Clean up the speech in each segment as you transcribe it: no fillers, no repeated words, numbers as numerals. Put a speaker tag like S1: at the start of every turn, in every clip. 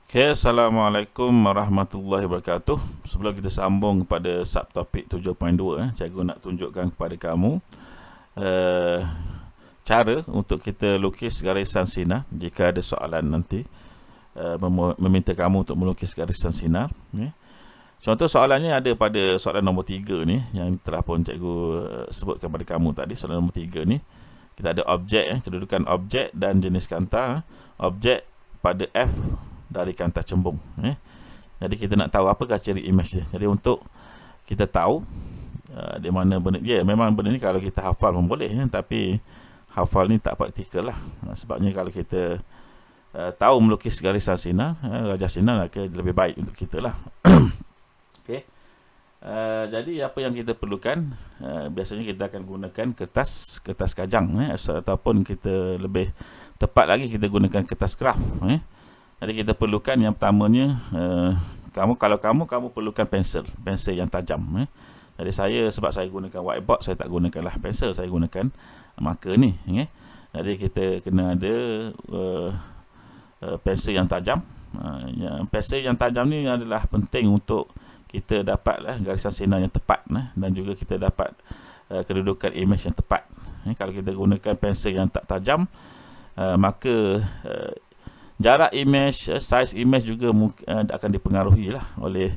S1: Okay, Assalamualaikum warahmatullahi wabarakatuh. Sebelum kita sambung kepada subtopik 7.2, cikgu nak tunjukkan kepada kamu uh, cara untuk kita lukis garisan sinar. Jika ada soalan nanti meminta kamu untuk melukis garisan sinar, Contoh soalannya ada pada soalan nombor 3 ni, yang telah pun cikgu sebutkan kepada kamu tadi. Soalan nombor 3 ni, kita ada objek, kedudukan objek dan jenis kanta. Objek pada F dari kanta cembung. Jadi kita nak tahu apakah ciri image dia. Jadi untuk kita tahu di mana benda, memang benda ni kalau kita hafal pun boleh, tapi hafal ni tak praktikal lah. Sebabnya kalau kita tahu melukis garisan sinar, rajah sinar, maka lebih baik untuk kita lah. Okay. Jadi apa yang kita perlukan, biasanya kita akan gunakan kertas kajang, ataupun kita lebih tepat lagi kita gunakan kertas kraft. Jadi kita perlukan yang pertamanya, kalau kamu perlukan pensel yang tajam. Jadi sebab saya gunakan whiteboard, saya tak gunakanlah pensel, saya gunakan marker ni. Jadi kita kena ada pensel yang tajam. Pensel yang tajam ni adalah penting untuk kita dapat garisan sinar yang tepat, dan juga kita dapat kedudukan image yang tepat. Kalau kita gunakan pensel yang tak tajam, maka jarak image, size image juga akan dipengaruhi lah oleh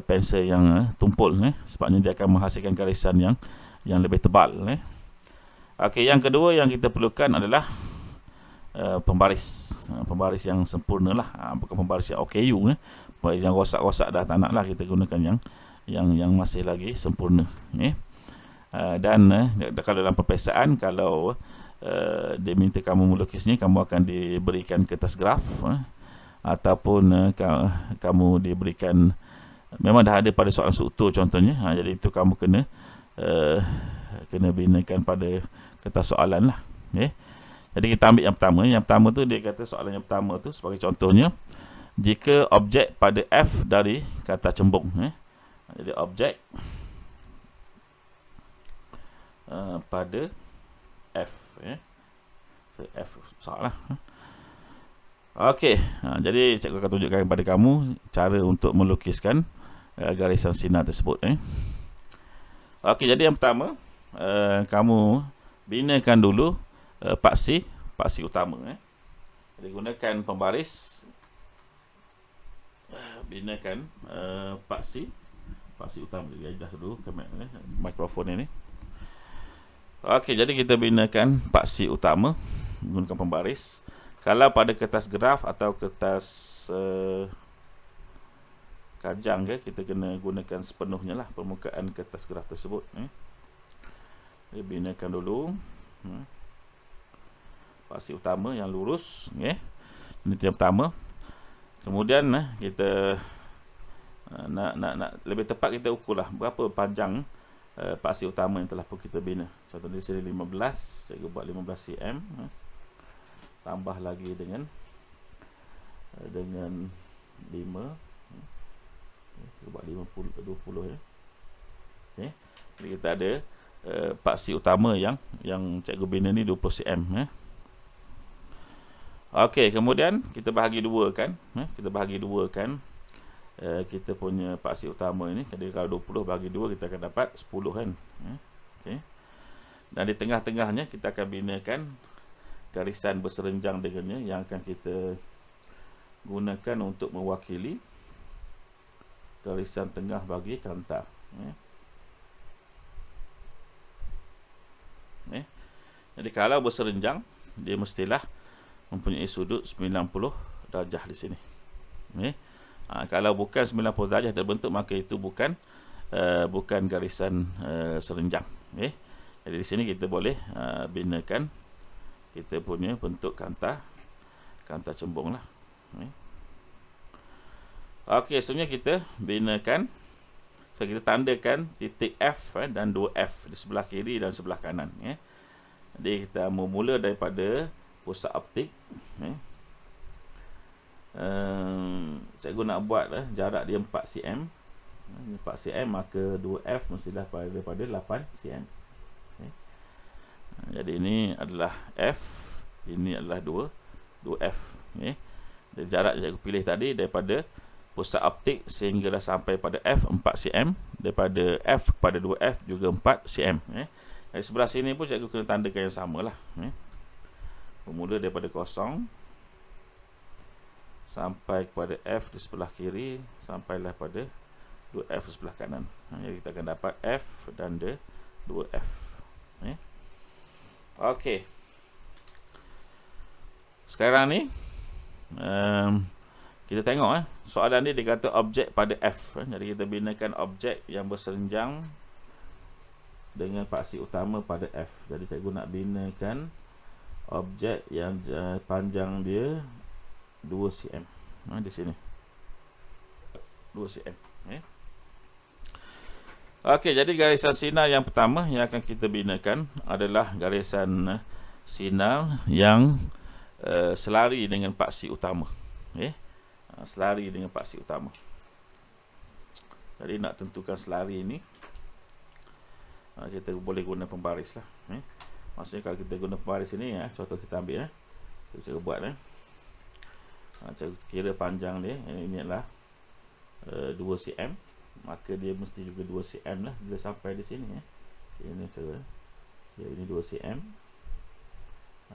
S1: pensel yang tumpul, sebabnya dia akan menghasilkan garisan yang lebih tebal. Okey, yang kedua yang kita perlukan adalah pembaris yang sempurna lah, bukan pembaris yang OKU, pembaris yang rosak-rosak dah tak nak lah, kita gunakan yang masih lagi sempurna. Dan kalau dalam peperiksaan, kalau dia minta kamu melukisnya, kamu akan diberikan kertas graf, ataupun kamu diberikan, memang dah ada pada soalan struktur contohnya. Jadi itu kamu kena binakan pada kertas soalan lah. Jadi kita ambil yang pertama. Yang pertama tu dia kata, soalan yang pertama tu sebagai contohnya, jika objek pada F dari kata cembung. Jadi objek pada F, so F salah. Okey, jadi cikgu akan tunjukkan kepada kamu cara untuk melukiskan garisan sinar tersebut. Okey, jadi yang pertama, kamu binakan dulu paksi utama. Jadi gunakan pembaris, binakan paksi utama. Jadi adjust dulu mikrofon ini. Okey, jadi kita binakan paksi utama menggunakan pembaris. Kalau pada kertas graf atau kertas kajang, kita kena gunakan sepenuhnya lah permukaan kertas graf tersebut. Jadi binakan dulu paksi utama yang lurus. Ini yang pertama. Kemudian kita nak lebih tepat, kita ukurlah berapa panjang paksi utama yang telah pun kita bina. Contoh di sini 15, cikgu buat 15 cm, tambah lagi dengan 5, cikgu buat 20 ya. Okay. Jadi kita ada paksi utama yang cikgu bina ni 20 cm. Okey, kemudian kita bahagi dua kan, kita punya paksi utama ini. Jadi kalau 20 bahagi 2, kita akan dapat 10 kan. Okay. Dan di tengah-tengahnya kita akan binakan garisan berserenjang dengannya, yang akan kita gunakan untuk mewakili garisan tengah bagi kanta. Jadi kalau berserenjang, dia mestilah mempunyai sudut 90 darjah di sini. Kalau bukan 90 darjah terbentuk, maka itu bukan garisan serenjang. Jadi di sini kita boleh binakan kita punya bentuk kanta cembung lah. Okey, sebenarnya kita binakan, kita tandakan titik F dan 2F di sebelah kiri dan sebelah kanan. Jadi kita memula daripada pusat optik. Cikgu nak buat jarak dia 4 cm. 4 cm, maka 2F mestilah daripada 8 cm. Jadi ini adalah F, ini adalah 2F. Jarak yang cikgu pilih tadi daripada pusat optik sehinggalah sampai pada F 4 cm, daripada F kepada 2F juga 4 cm. Dari sebelah sini pun cikgu kena tandakan yang samalah. Bermula daripada kosong sampai kepada F di sebelah kiri, sampailah pada 2F di sebelah kanan. Jadi kita akan dapat F dan 2F. Okey. Sekarang ni kita tengok soalan ni dia kata objek pada F. Jadi kita binakan objek yang bersenjang dengan paksi utama pada F. Jadi cikgu nak binakan objek yang panjang dia 2 cm. Di sini 2 cm. Okey, jadi garisan sinar yang pertama yang akan kita binakan adalah garisan sinar yang selari dengan paksi utama. Selari dengan paksi utama. Jadi nak tentukan selari ini, kita boleh guna pembaris lah. Maksudnya kalau kita guna pembaris ini, contoh kita ambil, kita buat, cikgu kira panjang dia, ini adalah 2 cm, maka dia mesti juga 2 cm lah bila sampai di sini. Ini cara, ini 2 cm,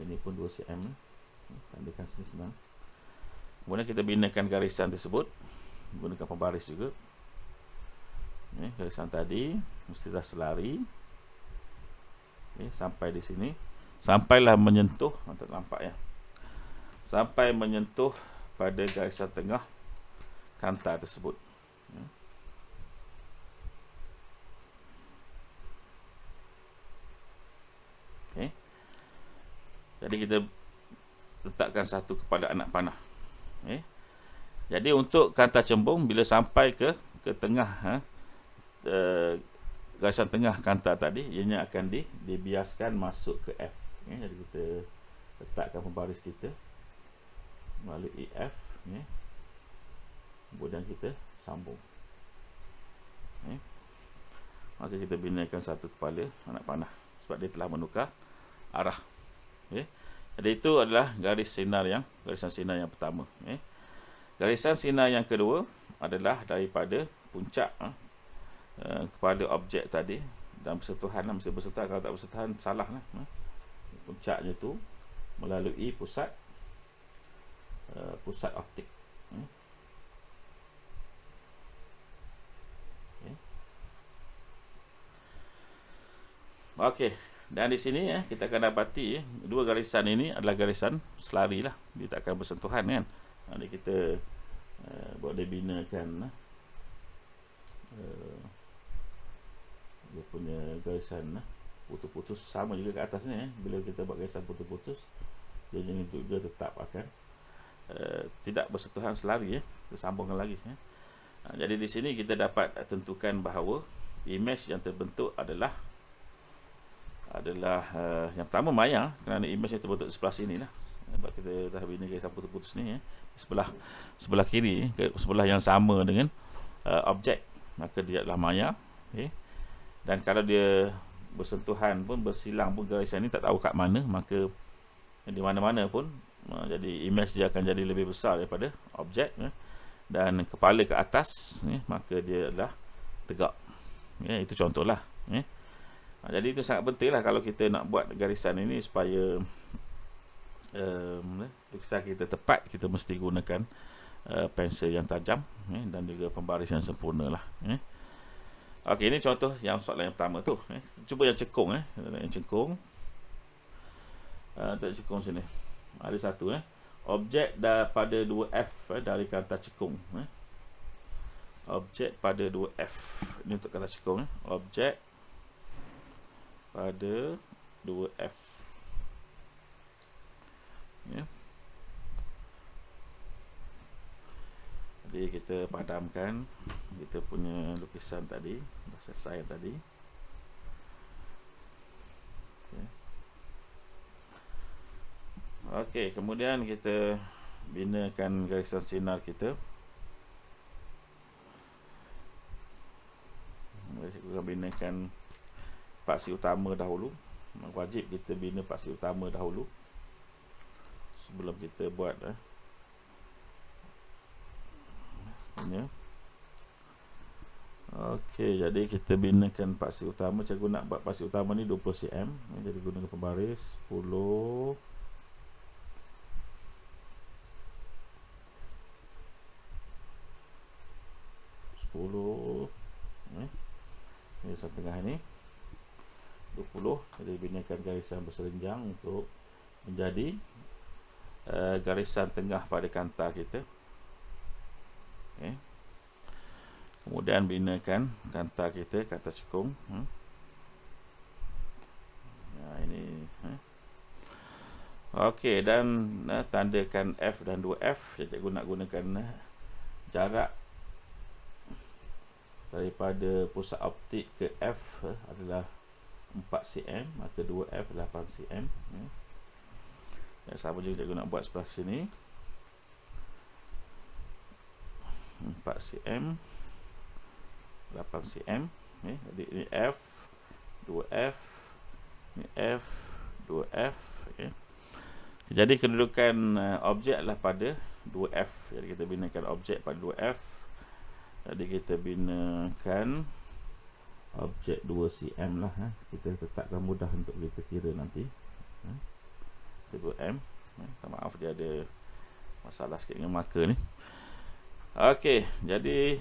S1: ini pun 2 cm. Tandakan sini senang. Kemudian kita binakan garisan tersebut menggunakan pembaris juga. Garisan tadi mestilah selari sampai di sini, sampailah menyentuh, tak nampak ya, sampai menyentuh pada garisan tengah kanta tersebut. Jadi kita letakkan satu kepada anak panah. Jadi untuk kanta cembung, bila sampai ke tengah garisan tengah kanta tadi, ianya akan dibiaskan masuk ke F. Jadi kita letakkan pembaris kita melalui F, kemudian kita sambung. Maka kita binakan satu kepala anak panah sebab dia telah menukar arah. Jadi itu adalah garisan sinar yang pertama. Garisan sinar yang kedua adalah daripada puncak kepada objek tadi dan bersentuhan. Mesti bersentuhan, kalau tak bersentuhan salah lah. Puncaknya tu melalui pusat optik. Okey. Dan di sini kita akan dapati dua garisan ini adalah garisan selari lah. Dia tak akan bersentuhan kan. Jadi kita boleh binakan dia punya garisan putus-putus sama juga kat atas ni. Bila kita buat garisan putus-putus, dia juga tetap akan tidak bersentuhan selari. Kita sambungkan lagi. Jadi di sini kita dapat tentukan bahawa imej yang terbentuk adalah yang pertama maya, kerana imej yang terbentuk di sebelah sini lah. Sebab kita dah bina garisan putus-putus ni sebelah kiri, sebelah yang sama dengan objek, maka dia adalah maya. Dan kalau dia bersentuhan pun, bersilang pun, garisan ni tak tahu kat mana, maka di mana-mana pun jadi imej dia akan jadi lebih besar daripada objek. Dan kepala ke atas, maka dia adalah tegak. Itu contohlah. Jadi itu sangat penting lah kalau kita nak buat garisan ini supaya lukisan kita tepat. Kita mesti gunakan pensel yang tajam dan juga pembaris yang sempurna lah. Okey, ini contoh yang soalan yang pertama tu. Cuba yang cekung. Yang cekung. Tak cekung sini. Ada satu. Objek daripada 2F dari kanta cekung. Objek pada 2F. Ini untuk kanta cekung. Objek pada 2F. Jadi kita padamkan kita punya lukisan tadi, dah selesai tadi. Okey, kemudian kita binakan garisan sinar kita. Kita binakan paksi utama dahulu. Wajib kita bina paksi utama dahulu sebelum kita buat pembarisnya. Okey, jadi kita binakan paksi utama. Cikgu nak buat paksi utama ni 20 cm. Jadi gunakan pembaris 10, 10, garisan tengah ni 20. Jadi binakan garisan berserenjang untuk menjadi garisan tengah pada kanta kita. Kemudian binakan kanta kita, kanta cekung. Ini. Okey, dan tandakan F dan 2F. Cikgu nak gunakan jarak daripada pusat optik ke F adalah 4 cm, maka 2F 8 cm. Sama juga cikgu nak buat sebelah sini 4 cm, 8 cm. Jadi ini F, 2F, ini F, 2F. Jadi kedudukan objek adalah pada 2F. Jadi kita binakan objek pada 2F. Jadi kita binakan objek 2 cm lah. Kita letakkan mudah untuk kita kira nanti. 2M. Minta maaf, dia ada masalah sikit dengan marker ni. Okey, jadi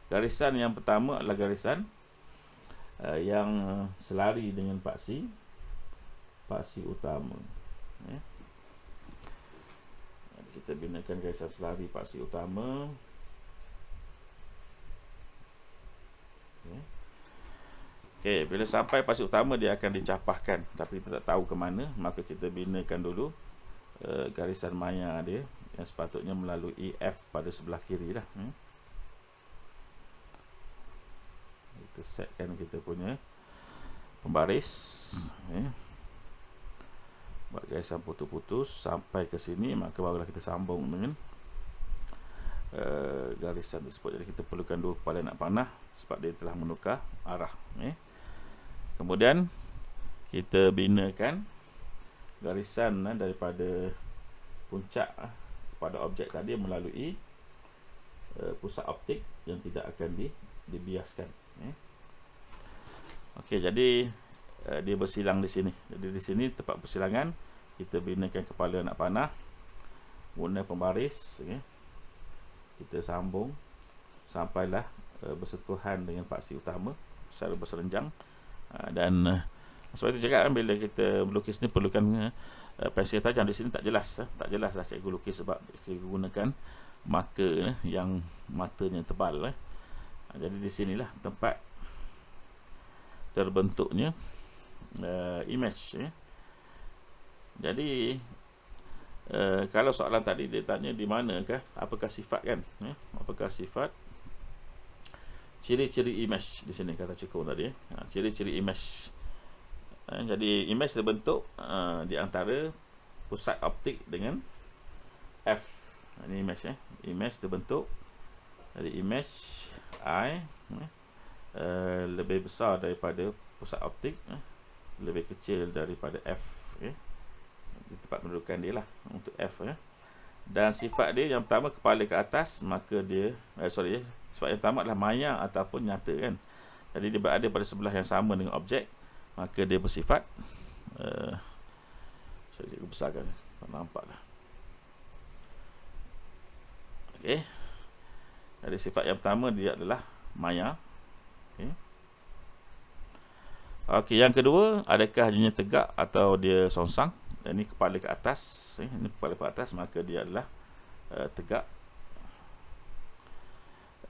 S1: garisan yang pertama adalah garisan yang selari dengan paksi utama. Kita binakan garisan selari paksi utama. Okey, bila sampai paksi utama dia akan dicapahkan, tapi kita tak tahu ke mana, maka kita binakan dulu garisan maya dia yang sepatutnya melalui F pada sebelah kiri lah. Kita setkan kita punya pembaris. Buat garisan putus-putus sampai ke sini, maka barulah kita sambung dengan garisan tersebut. Jadi kita perlukan dua kepala nak panah sebab dia telah menukar arah. Kemudian kita binakan garisan daripada puncak kepada objek tadi melalui pusat optik yang tidak akan dibiaskan. Okey, jadi dia bersilang di sini. Jadi di sini tempat persilangan kita binakan kepala anak panah, guna pembaris. Kita sambung sampailah bersentuhan dengan paksi utama secara berserenjang. Dan sebab itu cakap bila kita melukis ni perlukan pensel tajam. Di sini tak jelas, tak jelas lah cikgu lukis sebab cikgu gunakan marker yang matanya tebal. Jadi di sinilah tempat terbentuknya image. Jadi kalau soalan tadi dia tanya di manakah, apakah sifat kan, apakah sifat ciri-ciri image di sini kata cikgu tadi. Ciri-ciri image. Jadi image terbentuk di antara pusat optik dengan F. Ini image. Image terbentuk dari image I lebih besar daripada pusat optik, lebih kecil daripada F. Di tempat kedudukan dia lah untuk F. Dan sifat dia yang pertama kepala ke atas, maka dia sifat yang pertama adalah maya ataupun nyata kan. Jadi dia berada pada sebelah yang sama dengan objek, maka dia bersifat saya cikgu besarkan, tak nampak dah. Okey. Jadi sifat yang pertama dia adalah maya. Okey, yang kedua, adakah dia tegak atau dia songsang? Dan ini kepala ke atas, ini kepala ke atas, maka dia adalah tegak.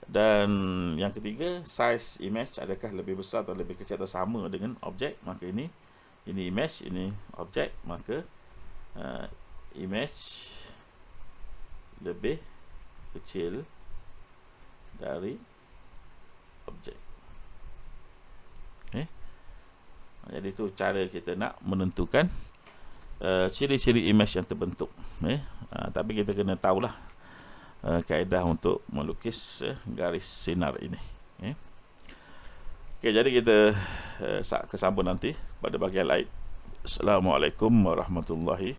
S1: Dan yang ketiga, size image, adakah lebih besar atau lebih kecil atau sama dengan objek? Maka ini image, ini objek, maka image lebih kecil dari objek. Jadi itu cara kita nak menentukan ciri-ciri image yang terbentuk. Tapi kita kena tahulah kaedah untuk melukis garis sinar ini. Okey, jadi kita kesambung nanti pada bahagian lain. Assalamualaikum warahmatullahi